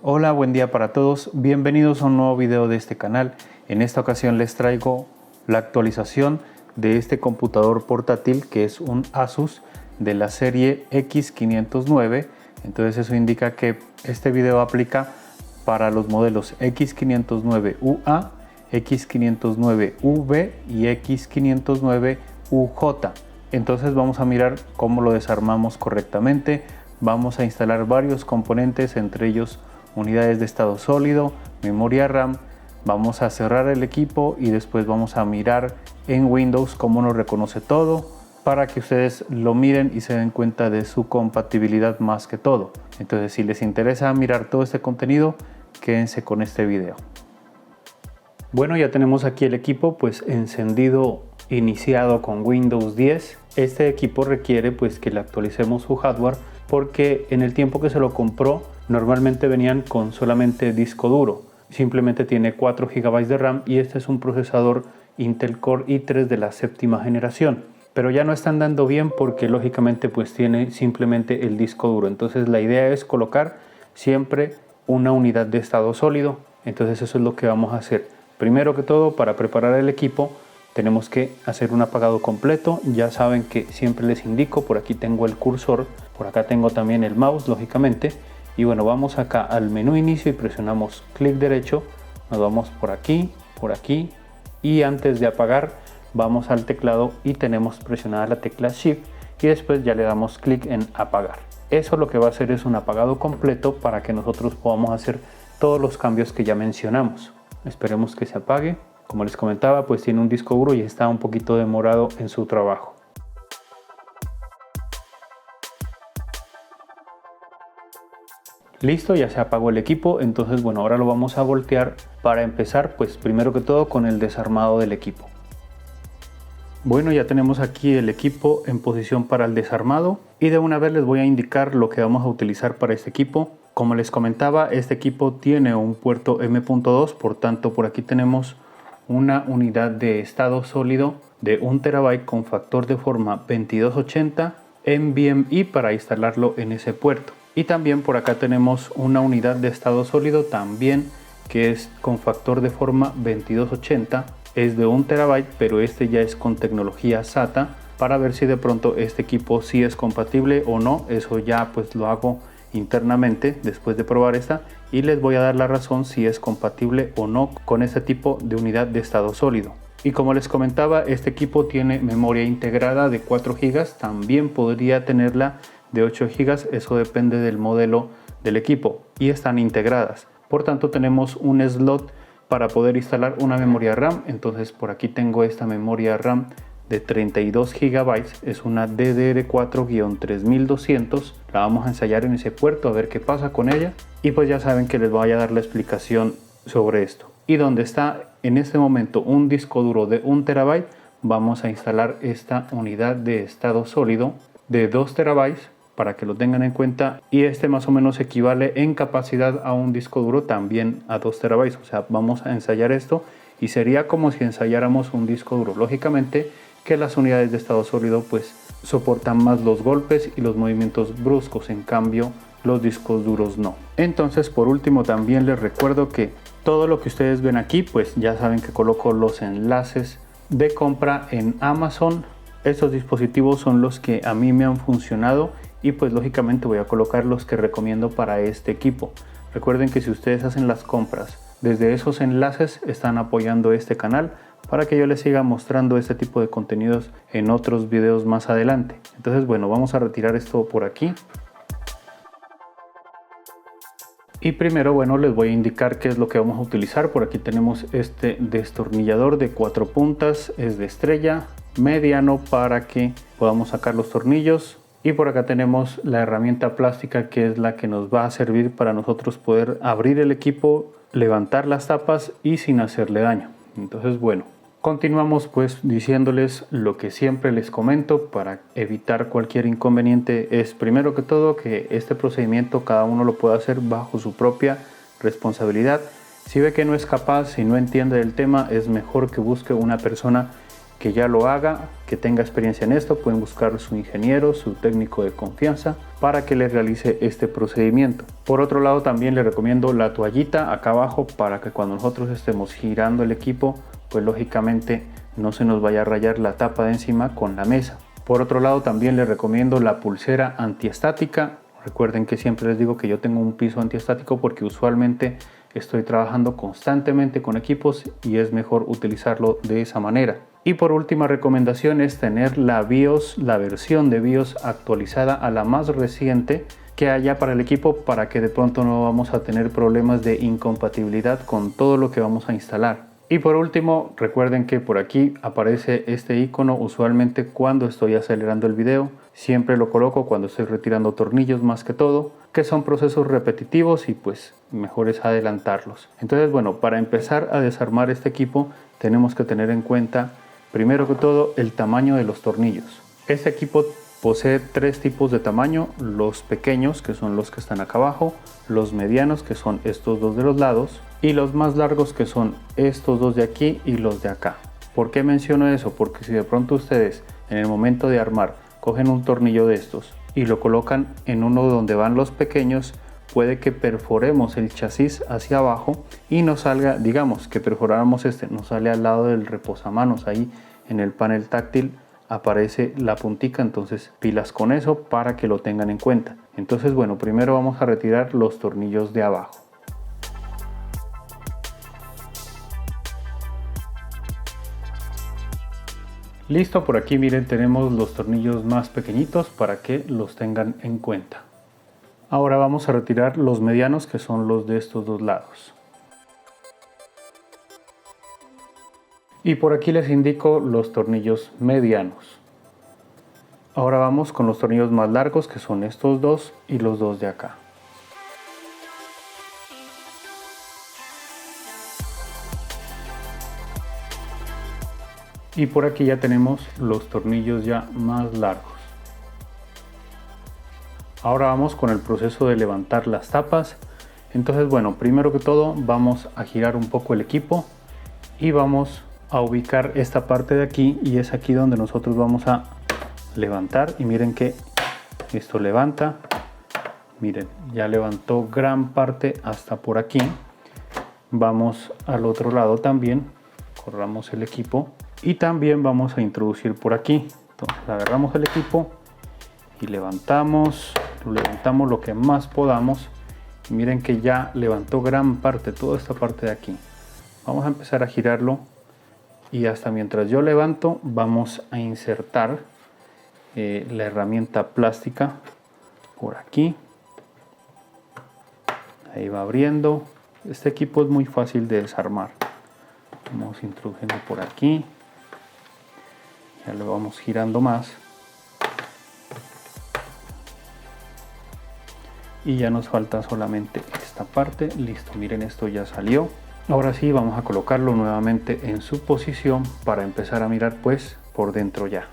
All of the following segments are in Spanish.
Hola, buen día para todos. Bienvenidos a un nuevo video de este canal. En esta ocasión les traigo la actualización de este computador portátil que es un Asus de la serie X509. Entonces eso indica que este video aplica para los modelos X509UA, X509V y X509UJ. Entonces vamos a mirar cómo lo desarmamos correctamente. Vamos a instalar varios componentes, entre ellos unidades de estado sólido, memoria RAM. Vamos a cerrar el equipo y después vamos a mirar en Windows cómo nos reconoce todo, para que ustedes lo miren y se den cuenta de su compatibilidad más que todo. Entonces, si les interesa mirar todo este contenido, quédense con este video. Bueno, ya tenemos aquí el equipo pues encendido, iniciado con Windows 10. Este equipo requiere pues que le actualicemos su hardware, porque en el tiempo que se lo compró normalmente venían con solamente disco duro. Simplemente tiene 4 GB de RAM y este es un procesador Intel Core i3 de la 7ª generación. Pero ya no están dando bien porque lógicamente pues tiene simplemente el disco duro. Entonces la idea es colocar siempre una unidad de estado sólido. Entonces eso es lo que vamos a hacer. Primero que todo, para preparar el equipo tenemos que hacer un apagado completo. Ya saben que siempre les indico, por aquí tengo el cursor, por acá tengo también el mouse lógicamente. Y bueno, vamos acá al menú inicio y presionamos clic derecho, nos vamos por aquí y antes de apagar vamos al teclado y tenemos presionada la tecla Shift y después ya le damos clic en apagar. Eso lo que va a hacer es un apagado completo para que nosotros podamos hacer todos los cambios que ya mencionamos. Esperemos que se apague. Como les comentaba, pues tiene un disco duro y está un poquito demorado en su trabajo. Listo, ya se apagó el equipo. Entonces bueno, ahora lo vamos a voltear para empezar pues primero que todo con el desarmado del equipo. Bueno, ya tenemos aquí el equipo en posición para el desarmado y de una vez les voy a indicar lo que vamos a utilizar para este equipo. Como les comentaba, este equipo tiene un puerto M.2, por tanto por aquí tenemos una unidad de estado sólido de 1 TB con factor de forma 2280 NVMe para instalarlo en ese puerto. Y también por acá tenemos una unidad de estado sólido también que es con factor de forma 2280, es de 1 TB, pero este ya es con tecnología SATA, para ver si de pronto este equipo sí es compatible o no. Eso ya pues lo hago internamente después de probar esta y les voy a dar la razón si es compatible o no con este tipo de unidad de estado sólido. Y como les comentaba, este equipo tiene memoria integrada de 4 GB, también podría tenerla de 8 GB, eso depende del modelo del equipo, y están integradas. Por tanto tenemos un slot para poder instalar una memoria RAM. Entonces por aquí tengo esta memoria RAM de 32 GB, es una DDR4-3200. La vamos a ensayar en ese puerto a ver qué pasa con ella, y pues ya saben que les voy a dar la explicación sobre esto. Y donde está en este momento un disco duro de 1 TB, vamos a instalar esta unidad de estado sólido de 2 TB para que lo tengan en cuenta, y este más o menos equivale en capacidad a un disco duro también a 2 TB. O sea, vamos a ensayar esto y sería como si ensayáramos un disco duro. Lógicamente que las unidades de estado sólido pues soportan más los golpes y los movimientos bruscos, en cambio los discos duros no. Entonces por último también les recuerdo que todo lo que ustedes ven aquí pues ya saben que coloco los enlaces de compra en Amazon. Estos dispositivos son los que a mí me han funcionado y pues lógicamente voy a colocar los que recomiendo para este equipo. Recuerden que si ustedes hacen las compras desde esos enlaces, están apoyando este canal para que yo les siga mostrando este tipo de contenidos en otros videos más adelante. Entonces bueno, vamos a retirar esto por aquí. Y primero, bueno, les voy a indicar qué es lo que vamos a utilizar. Por aquí tenemos este destornillador de 4 puntas, es de estrella, mediano para que podamos sacar los tornillos. Y por acá tenemos la herramienta plástica, que es la que nos va a servir para nosotros poder abrir el equipo, levantar las tapas y sin hacerle daño. Entonces bueno, continuamos pues diciéndoles lo que siempre les comento para evitar cualquier inconveniente. Es primero que todo que este procedimiento cada uno lo puede hacer bajo su propia responsabilidad. Si ve que no es capaz, si no entiende del tema, es mejor que busque una persona que ya lo haga, que tenga experiencia en esto. Pueden buscar su ingeniero, su técnico de confianza para que les realice este procedimiento. Por otro lado, también les recomiendo la toallita acá abajo para que cuando nosotros estemos girando el equipo, pues lógicamente no se nos vaya a rayar la tapa de encima con la mesa. Por otro lado, también les recomiendo la pulsera antiestática. Recuerden que siempre les digo que yo tengo un piso antiestático porque usualmente estoy trabajando constantemente con equipos y es mejor utilizarlo de esa manera. Y por última recomendación es tener la BIOS, la versión de BIOS actualizada a la más reciente que haya para el equipo, para que de pronto no vamos a tener problemas de incompatibilidad con todo lo que vamos a instalar. Y por último, recuerden que por aquí aparece este icono usualmente cuando estoy acelerando el video. Siempre lo coloco cuando estoy retirando tornillos más que todo, que son procesos repetitivos y pues mejor es adelantarlos. Entonces, bueno, para empezar a desarmar este equipo tenemos que tener en cuenta primero que todo el tamaño de los tornillos. Este equipo posee tres tipos de tamaño: los pequeños, que son los que están acá abajo, los medianos, que son estos dos de los lados, y los más largos, que son estos dos de aquí y los de acá. ¿Por qué menciono eso? Porque si de pronto ustedes en el momento de armar cogen un tornillo de estos y lo colocan en uno donde van los pequeños, puede que perforemos el chasis hacia abajo y nos salga, digamos que perforáramos nos sale al lado del reposamanos, ahí en el panel táctil aparece la puntica. Entonces pilas con eso para que lo tengan en cuenta. Entonces, bueno, primero vamos a retirar los tornillos de abajo. Listo, por aquí miren, tenemos los tornillos más pequeñitos para que los tengan en cuenta. Ahora vamos a retirar los medianos, que son los de estos dos lados. Y por aquí les indico los tornillos medianos. Ahora vamos con los tornillos más largos, que son estos dos y los dos de acá. Y por aquí ya tenemos los tornillos ya más largos. Ahora vamos con el proceso de levantar las tapas. Entonces, bueno, primero que todo vamos a girar un poco el equipo y vamos a ubicar esta parte de aquí, y es aquí donde nosotros vamos a levantar. Y miren que esto levanta, miren, ya levantó gran parte hasta por aquí. Vamos al otro lado también, corramos el equipo y también vamos a introducir por aquí. Entonces agarramos el equipo y levantamos, lo levantamos lo que más podamos. Y miren que ya levantó gran parte, toda esta parte de aquí. Vamos a empezar a girarlo y hasta mientras yo levanto vamos a insertar la herramienta plástica por aquí. Ahí va abriendo. Este equipo es muy fácil de desarmar. Vamos introduciendo por aquí. Ya lo vamos girando más. Y ya nos falta solamente esta parte. Listo, miren, esto ya salió. Ahora sí, vamos a colocarlo nuevamente en su posición para empezar a mirar pues por dentro ya.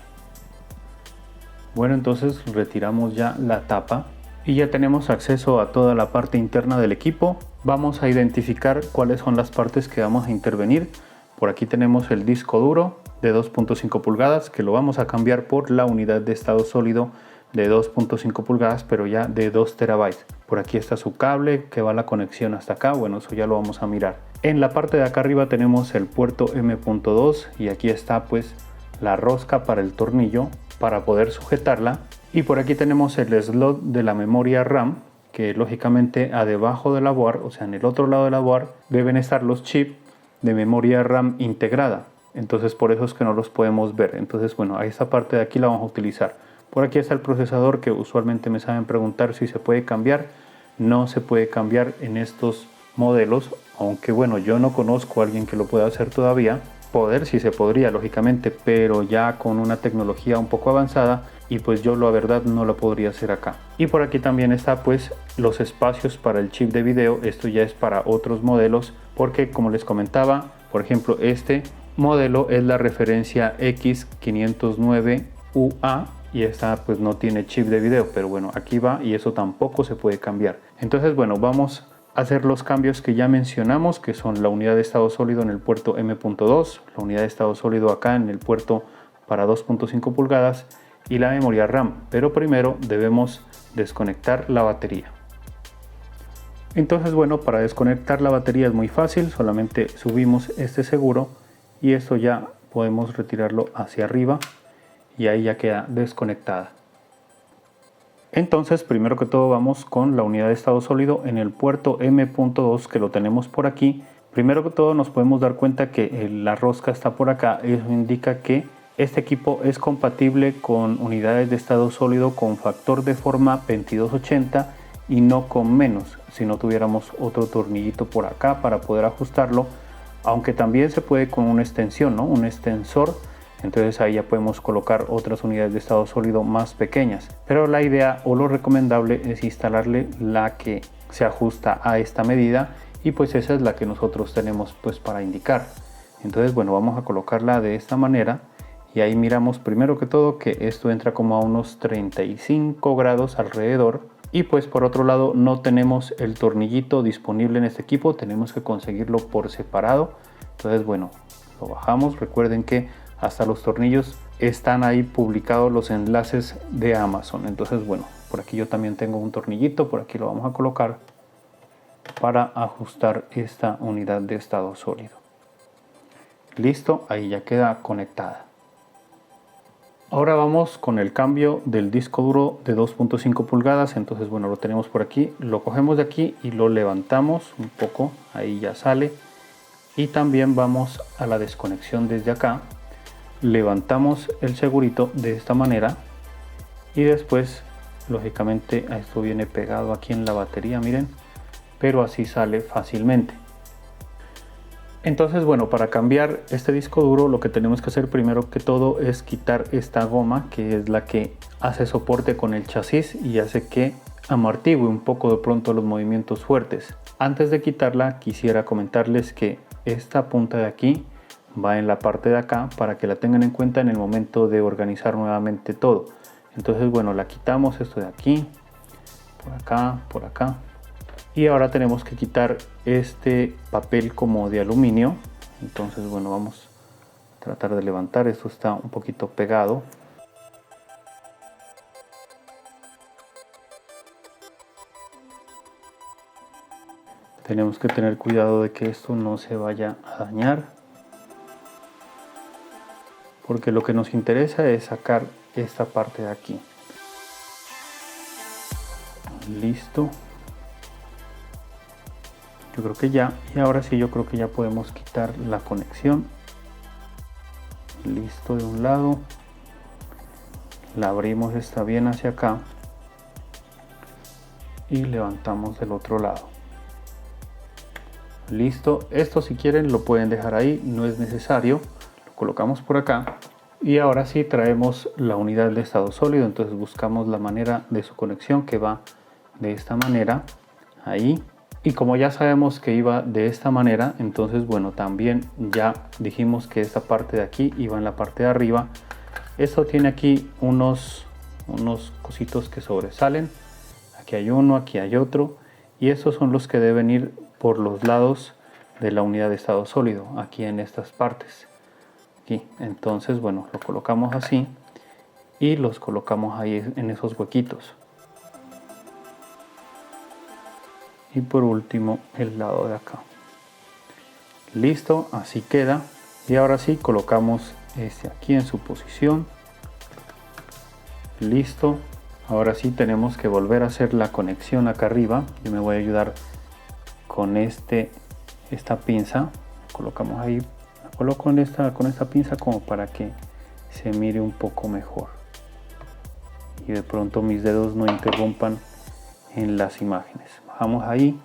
Bueno, entonces retiramos ya la tapa y ya tenemos acceso a toda la parte interna del equipo. Vamos a identificar cuáles son las partes que vamos a intervenir. Por aquí tenemos el disco duro de 2.5 pulgadas que lo vamos a cambiar por la unidad de estado sólido de 2.5 pulgadas, pero ya de 2 terabytes. Por aquí está su cable que va la conexión hasta acá. Bueno, eso ya lo vamos a mirar. En la parte de acá arriba tenemos el puerto M.2 y aquí está pues la rosca para el tornillo para poder sujetarla. Y por aquí tenemos el slot de la memoria RAM, que lógicamente a debajo de la board, o sea en el otro lado de la board, deben estar los chips de memoria RAM integrada. Entonces por eso es que no los podemos ver. Entonces, bueno, a esta parte de aquí la vamos a utilizar. Por aquí está el procesador, que usualmente me saben preguntar si se puede cambiar. No se puede cambiar en estos modelos, aunque bueno, yo no conozco a alguien que lo pueda hacer todavía. Poder sí se podría, lógicamente, pero ya con una tecnología un poco avanzada, y pues yo la verdad no lo podría hacer acá. Y por aquí también está pues los espacios para el chip de video. Esto ya es para otros modelos, porque como les comentaba, por ejemplo, este modelo es la referencia X509UA y esta pues no tiene chip de video, pero bueno, aquí va y eso tampoco se puede cambiar. Entonces, bueno, vamos hacer los cambios que ya mencionamos, que son la unidad de estado sólido en el puerto M.2, la unidad de estado sólido acá en el puerto para 2.5 pulgadas y la memoria RAM. Pero primero debemos desconectar la batería. Entonces, bueno, para desconectar la batería es muy fácil, solamente subimos este seguro y esto ya podemos retirarlo hacia arriba y ahí ya queda desconectada. Entonces, primero que todo vamos con la unidad de estado sólido en el puerto M.2 que lo tenemos por aquí. Primero que todo nos podemos dar cuenta que la rosca está por acá, eso indica que este equipo es compatible con unidades de estado sólido con factor de forma 2280 y no con menos, si no tuviéramos otro tornillito por acá para poder ajustarlo, aunque también se puede con una extensión, ¿no? Un extensor. Entonces ahí ya podemos colocar otras unidades de estado sólido más pequeñas, pero la idea o lo recomendable es instalarle la que se ajusta a esta medida y pues esa es la que nosotros tenemos pues para indicar. Entonces bueno, vamos a colocarla de esta manera y ahí miramos primero que todo que esto entra como a unos 35 grados alrededor. Y pues por otro lado no tenemos el tornillito disponible en este equipo, tenemos que conseguirlo por separado. Entonces bueno, lo bajamos. Recuerden que hasta los tornillos están ahí publicados los enlaces de Amazon. Entonces bueno, por aquí yo también tengo un tornillito, por aquí lo vamos a colocar para ajustar esta unidad de estado sólido. Listo, ahí ya queda conectada. Ahora vamos con el cambio del disco duro de 2.5 pulgadas. Entonces bueno, lo tenemos por aquí, lo cogemos de aquí y lo levantamos un poco, ahí ya sale. Y también vamos a la desconexión desde acá, levantamos el segurito de esta manera y después lógicamente esto viene pegado aquí en la batería, miren, pero así sale fácilmente. Entonces bueno, para cambiar este disco duro lo que tenemos que hacer primero que todo es quitar esta goma, que es la que hace soporte con el chasis y hace que amortigue un poco de pronto los movimientos fuertes. Antes de quitarla quisiera comentarles que esta punta de aquí va en la parte de acá para que la tengan en cuenta en el momento de organizar nuevamente todo. Entonces bueno, la quitamos, esto de aquí, por acá. Y ahora tenemos que quitar este papel como de aluminio. Entonces bueno, vamos a tratar de levantar, esto está un poquito pegado. Tenemos que tener cuidado de que esto no se vaya a dañar, porque lo que nos interesa es sacar esta parte de aquí. Listo. Yo creo que ya, y ahora sí yo creo que ya podemos quitar la conexión. Listo, de un lado. La abrimos, está bien hacia acá. Y levantamos del otro lado. Listo, esto si quieren lo pueden dejar ahí, no es necesario. Lo colocamos por acá. Y ahora sí traemos la unidad de estado sólido, entonces buscamos la manera de su conexión que va de esta manera, ahí. Y como ya sabemos que iba de esta manera, entonces bueno, también ya dijimos que esta parte de aquí iba en la parte de arriba. Esto tiene aquí unos cositos que sobresalen. Aquí hay uno, aquí hay otro. Y estos son los que deben ir por los lados de la unidad de estado sólido, aquí en estas partes. Aquí. Entonces bueno, lo colocamos así y los colocamos ahí en esos huequitos. Y por último el lado de acá. Listo, así queda. Y ahora sí colocamos este aquí en su posición. Listo. Ahora sí tenemos que volver a hacer la conexión acá arriba. Yo me voy a ayudar con esta pinza. Colocamos ahí. La coloco con esta pinza como para que se mire un poco mejor. Y de pronto mis dedos no interrumpan en las imágenes. Bajamos ahí,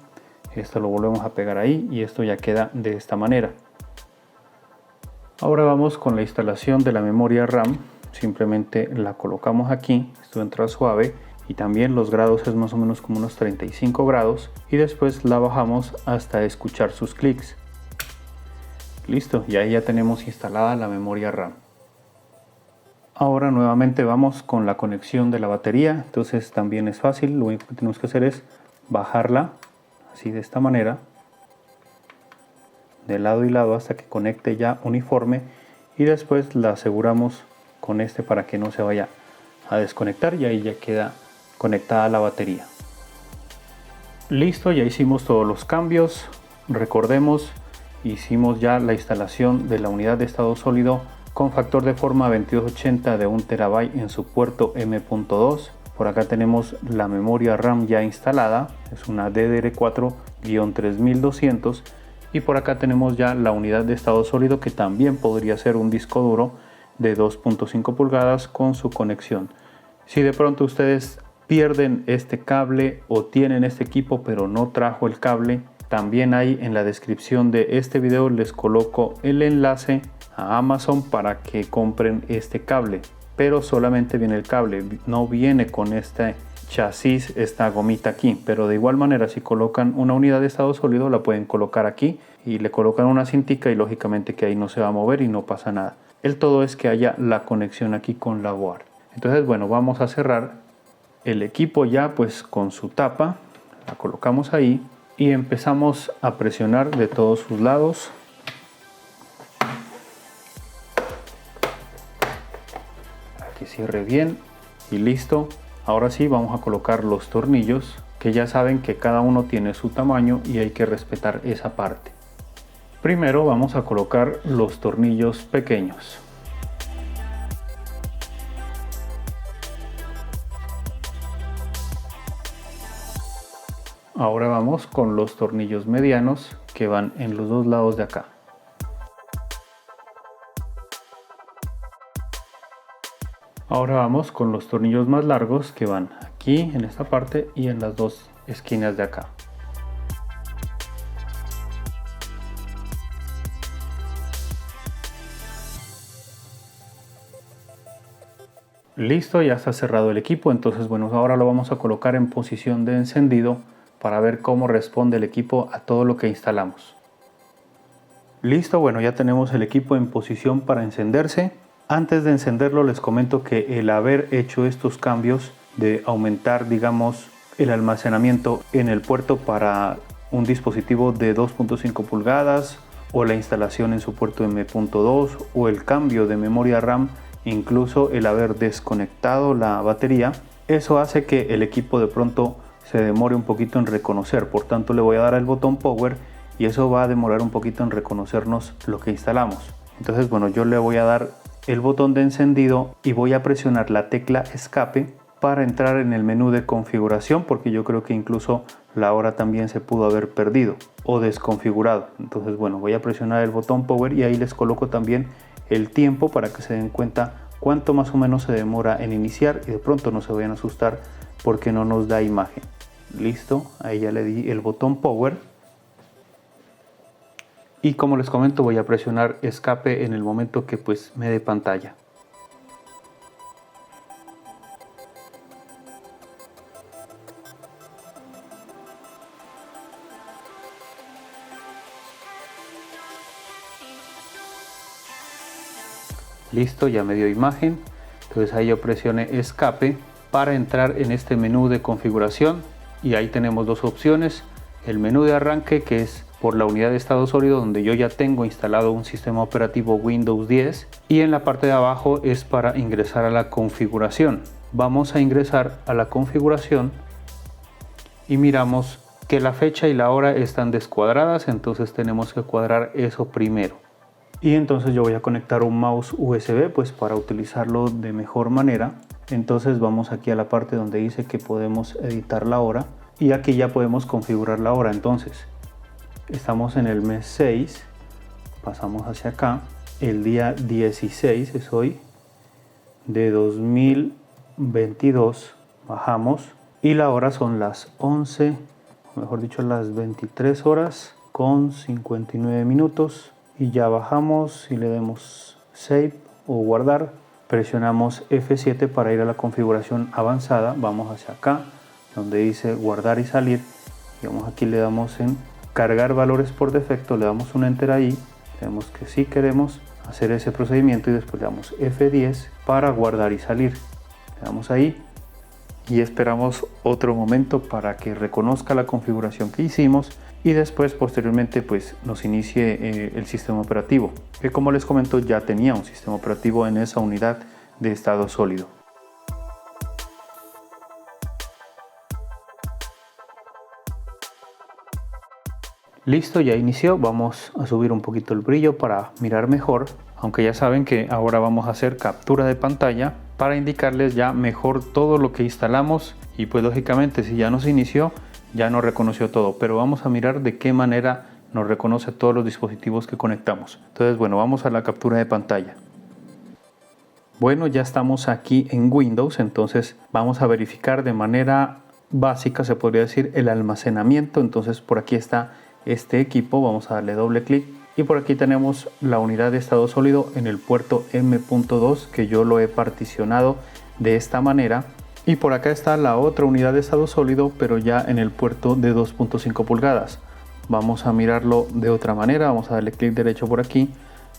esto lo volvemos a pegar ahí y esto ya queda de esta manera. Ahora vamos con la instalación de la memoria RAM. Simplemente la colocamos aquí, esto entra suave y también los grados es más o menos como unos 35 grados y después la bajamos hasta escuchar sus clics. Listo, y ahí ya tenemos instalada la memoria RAM. Ahora nuevamente vamos con la conexión de la batería, entonces también es fácil, lo único que tenemos que hacer es bajarla así de esta manera, de lado y lado hasta que conecte ya uniforme, y después la aseguramos con este para que no se vaya a desconectar, y ahí ya queda conectada la batería. Listo, ya hicimos todos los cambios. Recordemos, hicimos ya la instalación de la unidad de estado sólido con factor de forma 2280 de 1 TB en su puerto M.2. Por acá tenemos la memoria RAM ya instalada, es una DDR4-3200, y por acá tenemos ya la unidad de estado sólido, que también podría ser un disco duro de 2.5 pulgadas con su conexión. Si de pronto ustedes pierden este cable o tienen este equipo pero no trajo el cable, también hay en la descripción de este video, les coloco el enlace a Amazon para que compren este cable, pero solamente viene el cable, no viene con este chasis, esta gomita aquí. Pero de igual manera, si colocan una unidad de estado sólido, la pueden colocar aquí y le colocan una cintica, y lógicamente que ahí no se va a mover y no pasa nada. El todo es que haya la conexión aquí con la board. Entonces, bueno, vamos a cerrar el equipo ya pues con su tapa, la colocamos ahí y empezamos a presionar de todos sus lados. Para que cierre bien y listo. Ahora sí, vamos a colocar los tornillos, que ya saben que cada uno tiene su tamaño y hay que respetar esa parte. Primero vamos a colocar los tornillos pequeños. Ahora vamos con los tornillos medianos, que van en los dos lados de acá. Ahora vamos con los tornillos más largos, que van aquí en esta parte y en las dos esquinas de acá. Listo, ya está cerrado el equipo. Entonces, bueno, ahora lo vamos a colocar en posición de encendido para ver cómo responde el equipo a todo lo que instalamos. Listo, bueno, ya tenemos el equipo en posición para encenderse. Antes de encenderlo, les comento que el haber hecho estos cambios de aumentar, digamos, el almacenamiento en el puerto para un dispositivo de 2.5 pulgadas, o la instalación en su puerto M.2, o el cambio de memoria RAM, incluso el haber desconectado la batería, eso hace que el equipo de pronto se demore un poquito en reconocer. Por tanto, le voy a dar al botón Power y eso va a demorar un poquito en reconocernos lo que instalamos. Entonces, bueno, yo le voy a dar el botón de encendido y voy a presionar la tecla escape para entrar en el menú de configuración, porque yo creo que incluso la hora también se pudo haber perdido o desconfigurado. Entonces, bueno, voy a presionar el botón Power y ahí les coloco también el tiempo para que se den cuenta cuánto más o menos se demora en iniciar y de pronto no se vayan a asustar porque no nos da imagen. Listo, ahí ya le di el botón Power y, como les comento, voy a presionar escape en el momento que pues me dé pantalla. Listo, ya me dio imagen. Entonces ahí yo presioné escape para entrar en este menú de configuración y ahí tenemos dos opciones: el menú de arranque, que es por la unidad de estado sólido donde yo ya tengo instalado un sistema operativo Windows 10, y en la parte de abajo es para ingresar a la configuración. Vamos a ingresar a la configuración y miramos que la fecha y la hora están descuadradas, entonces tenemos que cuadrar eso primero. Y entonces yo voy a conectar un mouse USB pues para utilizarlo de mejor manera. Entonces vamos aquí a la parte donde dice que podemos editar la hora y aquí ya podemos configurar la hora. Entonces estamos en el mes 6, pasamos hacia acá, el día 16 es hoy de 2022, bajamos y la hora son las 11, o mejor dicho las 23 horas con 59 minutos. Y ya bajamos y le damos Save o guardar. Presionamos F7 para ir a la configuración avanzada. Vamos hacia acá donde dice guardar y salir. Y vamos aquí, le damos en cargar valores por defecto. Le damos un enter ahí. Tenemos que sí queremos hacer ese procedimiento y después le damos F10 para guardar y salir. Le damos ahí y esperamos otro momento para que reconozca la configuración que hicimos y después posteriormente pues nos inicie el sistema operativo, que como les comento ya tenía un sistema operativo en esa unidad de estado sólido. Listo, ya inició. Vamos a subir un poquito el brillo para mirar mejor, aunque ya saben que ahora vamos a hacer captura de pantalla para indicarles ya mejor todo lo que instalamos y pues lógicamente si ya nos inició ya nos reconoció todo, pero vamos a mirar de qué manera nos reconoce todos los dispositivos que conectamos. Entonces bueno, vamos a la captura de pantalla. Bueno, ya estamos aquí en Windows, entonces vamos a verificar de manera básica, se podría decir, el almacenamiento. Entonces por aquí está este equipo, vamos a darle doble clic y por aquí tenemos la unidad de estado sólido en el puerto M.2 que yo lo he particionado de esta manera, y por acá está la otra unidad de estado sólido pero ya en el puerto de 2.5 pulgadas. Vamos a mirarlo de otra manera, vamos a darle clic derecho por aquí,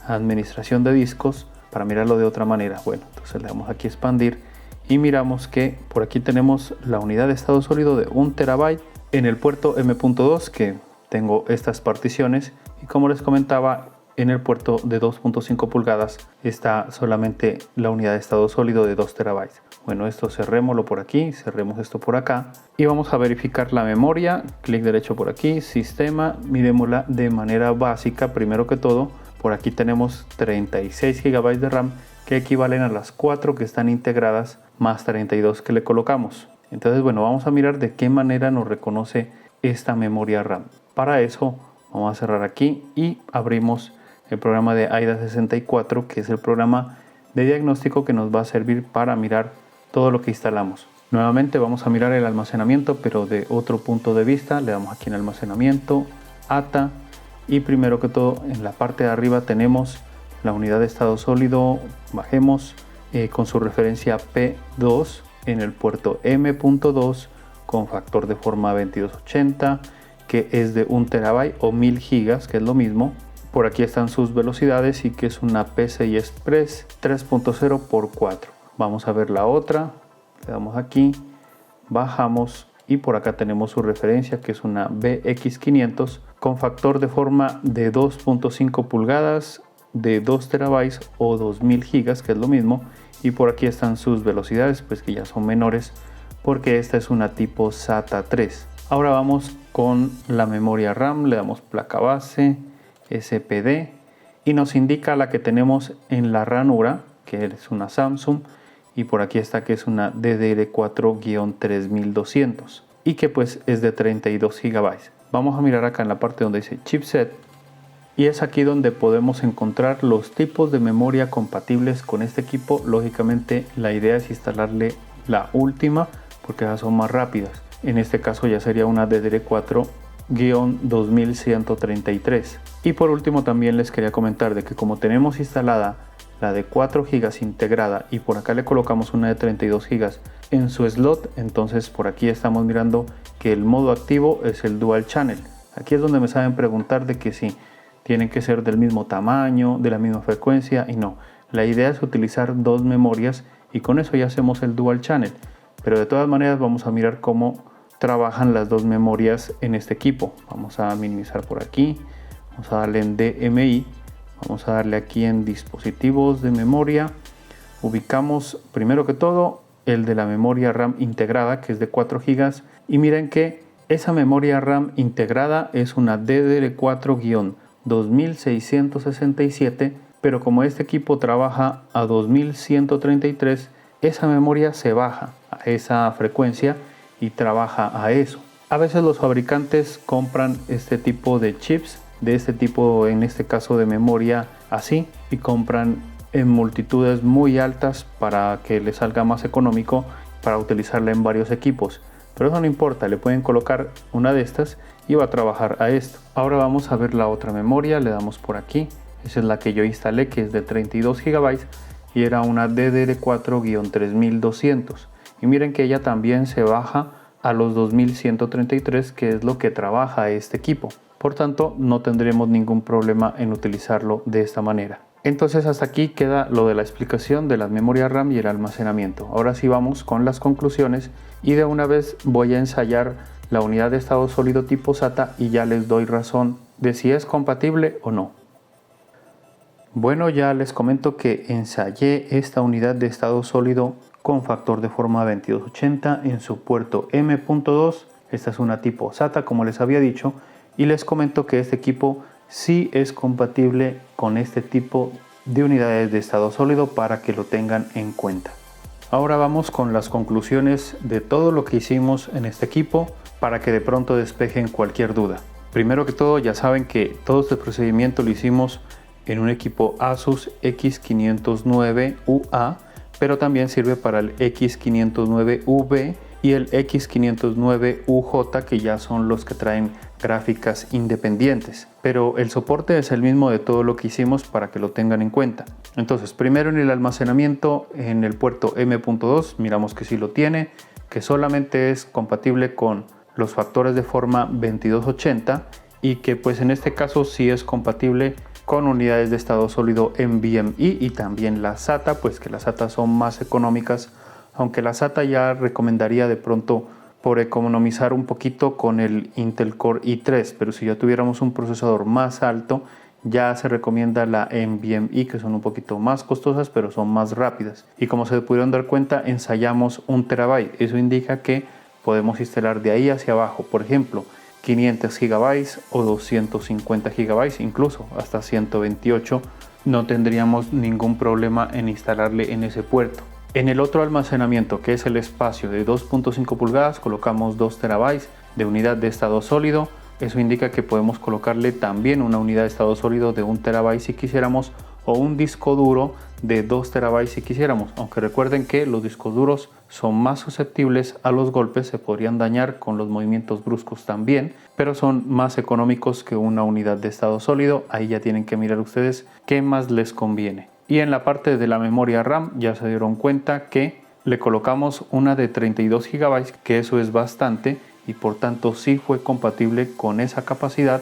administración de discos, para mirarlo de otra manera. Bueno, entonces le damos aquí expandir y miramos que por aquí tenemos la unidad de estado sólido de 1 terabyte en el puerto M.2 que tengo estas particiones, y como les comentaba en el puerto de 2.5 pulgadas está solamente la unidad de estado sólido de 2 terabytes. Bueno, esto cerrémoslo por aquí, cerremos esto por acá y vamos a verificar la memoria. Clic derecho por aquí, sistema, miremosla de manera básica. Primero que todo, por aquí tenemos 36 GB de RAM que equivalen a las 4 que están integradas más 32 que le colocamos. Entonces bueno, vamos a mirar de qué manera nos reconoce esta memoria RAM. Para eso vamos a cerrar aquí y abrimos el programa de AIDA64, que es el programa de diagnóstico que nos va a servir para mirar todo lo que instalamos. Nuevamente vamos a mirar el almacenamiento pero de otro punto de vista. Le damos aquí en almacenamiento, ATA, y primero que todo en la parte de arriba tenemos la unidad de estado sólido. Bajemos con su referencia P2 en el puerto M.2 con factor de forma 2280 que es de 1 terabyte o 1000 gigas, que es lo mismo. Por aquí están sus velocidades y que es una PCI Express 3.0 por 4. Vamos a ver la otra, le damos aquí, bajamos y por acá tenemos su referencia que es una BX500 con factor de forma de 2.5 pulgadas de 2 terabytes o 2000 gigas, que es lo mismo. Y por aquí están sus velocidades, pues que ya son menores porque esta es una tipo SATA 3. Ahora vamos con la memoria RAM, le damos placa base, SPD y nos indica la que tenemos en la ranura, que es una Samsung, y por aquí está que es una DDR4-3200 y que pues es de 32 GB. Vamos a mirar acá en la parte donde dice chipset y es aquí donde podemos encontrar los tipos de memoria compatibles con este equipo. Lógicamente la idea es instalarle la última porque esas son más rápidas. En este caso ya sería una DDR4-2133. Y por último también les quería comentar de que como tenemos instalada la de 4 GB integrada y por acá le colocamos una de 32 GB en su slot, entonces por aquí estamos mirando que el modo activo es el Dual Channel. Aquí es donde me saben preguntar de que si tienen que ser del mismo tamaño, de la misma frecuencia, y no. La idea es utilizar dos memorias y con eso ya hacemos el Dual Channel. Pero de todas maneras vamos a mirar cómo trabajan las dos memorias en este equipo. Vamos a minimizar por aquí, vamos a darle en DMI, vamos a darle aquí en dispositivos de memoria, ubicamos primero que todo el de la memoria RAM integrada que es de 4 GB y miren que esa memoria RAM integrada es una DDR4-2667, pero como este equipo trabaja a 2133, esa memoria se baja a esa frecuencia y trabaja a eso. A veces los fabricantes compran este tipo de chips, de este tipo, en este caso de memoria así, y compran en multitudes muy altas para que les salga más económico para utilizarla en varios equipos. Pero eso no importa, le pueden colocar una de estas y va a trabajar a esto. Ahora vamos a ver la otra memoria, le damos por aquí. Esa es la que yo instalé, que es de 32 GB y era una DDR4-3200. Y miren que ella también se baja a los 2133, que es lo que trabaja este equipo. Por tanto, no tendremos ningún problema en utilizarlo de esta manera. Entonces hasta aquí queda lo de la explicación de la memoria RAM y el almacenamiento. Ahora sí vamos con las conclusiones y de una vez voy a ensayar la unidad de estado sólido tipo SATA y ya les doy razón de si es compatible o no. Bueno, ya les comento que ensayé esta unidad de estado sólido con factor de forma 2280 en su puerto M.2. Esta es una tipo SATA, como les había dicho, y les comento que este equipo sí es compatible con este tipo de unidades de estado sólido para que lo tengan en cuenta. Ahora vamos con las conclusiones de todo lo que hicimos en este equipo para que de pronto despejen cualquier duda. Primero que todo, ya saben que todo este procedimiento lo hicimos en un equipo Asus X509UA, pero también sirve para el X509V y el X509UJ, que ya son los que traen gráficas independientes, pero el soporte es el mismo de todo lo que hicimos para que lo tengan en cuenta. Entonces, primero en el almacenamiento, en el puerto M.2 miramos que sí lo tiene, que solamente es compatible con los factores de forma 2280 y que pues en este caso sí es compatible con unidades de estado sólido NVMe y también la SATA, pues que las SATA son más económicas, aunque la SATA ya recomendaría de pronto por economizar un poquito con el Intel Core i3, pero si ya tuviéramos un procesador más alto, ya se recomienda la NVMe, que son un poquito más costosas, pero son más rápidas. Y como se pudieron dar cuenta, ensayamos 1 TB. Eso indica que podemos instalar de ahí hacia abajo, por ejemplo, 500 GB o 250 GB, incluso hasta 128. No tendríamos ningún problema en instalarle en ese puerto. En el otro almacenamiento, que es el espacio de 2.5 pulgadas, colocamos 2 TB de unidad de estado sólido. Eso indica que podemos colocarle también una unidad de estado sólido de 1 TB si quisiéramos, o un disco duro de 2 TB si quisiéramos, aunque recuerden que los discos duros son más susceptibles a los golpes, se podrían dañar con los movimientos bruscos también, pero son más económicos que una unidad de estado sólido. Ahí ya tienen que mirar ustedes qué más les conviene. Y en la parte de la memoria RAM ya se dieron cuenta que le colocamos una de 32 GB, que eso es bastante y por tanto sí fue compatible con esa capacidad.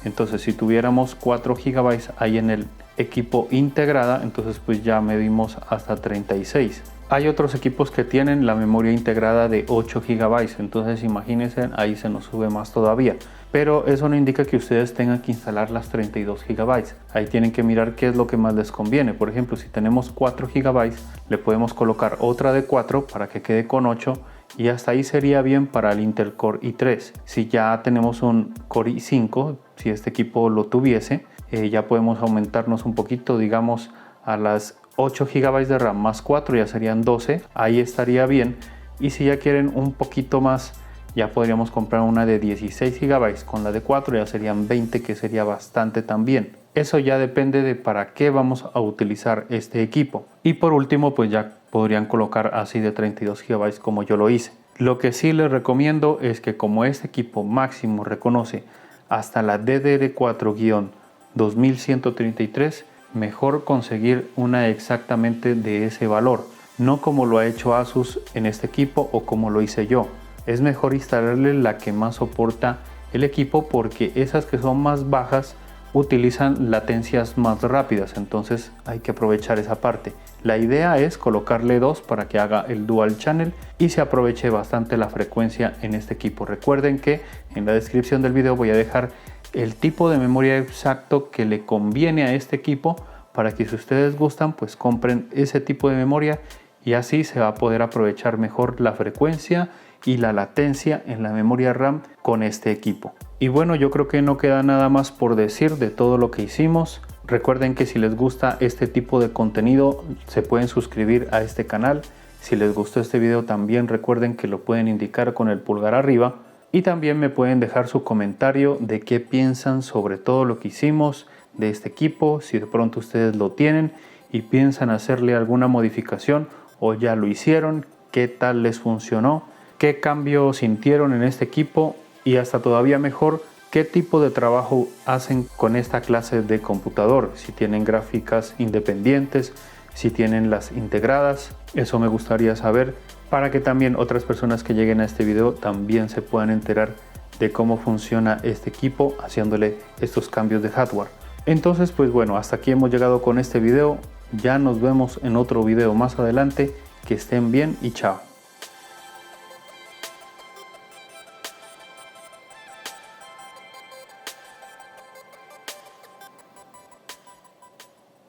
Entonces si tuviéramos 4 GB ahí en el equipo integrada, entonces pues ya medimos hasta 36. Hay otros equipos que tienen la memoria integrada de 8 GB, entonces imagínense, ahí se nos sube más todavía. Pero eso no indica que ustedes tengan que instalar las 32 GB. Ahí tienen que mirar qué es lo que más les conviene. Por ejemplo, si tenemos 4 GB, le podemos colocar otra de 4 para que quede con 8 y hasta ahí sería bien para el Intel Core i3. Si ya tenemos un Core i5, si este equipo lo tuviese, ya podemos aumentarnos un poquito, digamos a las 8 GB de RAM más 4 ya serían 12, ahí estaría bien. Y si ya quieren un poquito más, ya podríamos comprar una de 16 GB, con la de 4 ya serían 20, que sería bastante también. Eso ya depende de para qué vamos a utilizar este equipo. Y por último, pues ya podrían colocar así de 32 GB como yo lo hice. Lo que sí les recomiendo es que como este equipo máximo reconoce hasta la DDR4-2133, mejor conseguir una exactamente de ese valor, no como lo ha hecho Asus en este equipo o como lo hice yo. Es mejor instalarle la que más soporta el equipo, porque esas que son más bajas utilizan latencias más rápidas, entonces hay que aprovechar esa parte. La idea es colocarle 2 para que haga el dual channel y se aproveche bastante la frecuencia en este equipo. Recuerden que en la descripción del video voy a dejar el tipo de memoria exacto que le conviene a este equipo, para que si ustedes gustan pues compren ese tipo de memoria y así se va a poder aprovechar mejor la frecuencia y la latencia en la memoria RAM con este equipo. Y bueno, yo creo que no queda nada más por decir de todo lo que hicimos. Recuerden que si les gusta este tipo de contenido se pueden suscribir a este canal. Si les gustó este video también recuerden que lo pueden indicar con el pulgar arriba. Y también me pueden dejar su comentario de qué piensan sobre todo lo que hicimos de este equipo, si de pronto ustedes lo tienen y piensan hacerle alguna modificación o ya lo hicieron, qué tal les funcionó, qué cambio sintieron en este equipo y hasta todavía mejor, qué tipo de trabajo hacen con esta clase de computador, si tienen gráficas independientes, si tienen las integradas. Eso me gustaría saber, para que también otras personas que lleguen a este video también se puedan enterar de cómo funciona este equipo haciéndole estos cambios de hardware. Entonces pues bueno, hasta aquí hemos llegado con este video. Ya nos vemos en otro video más adelante. Que estén bien y chao.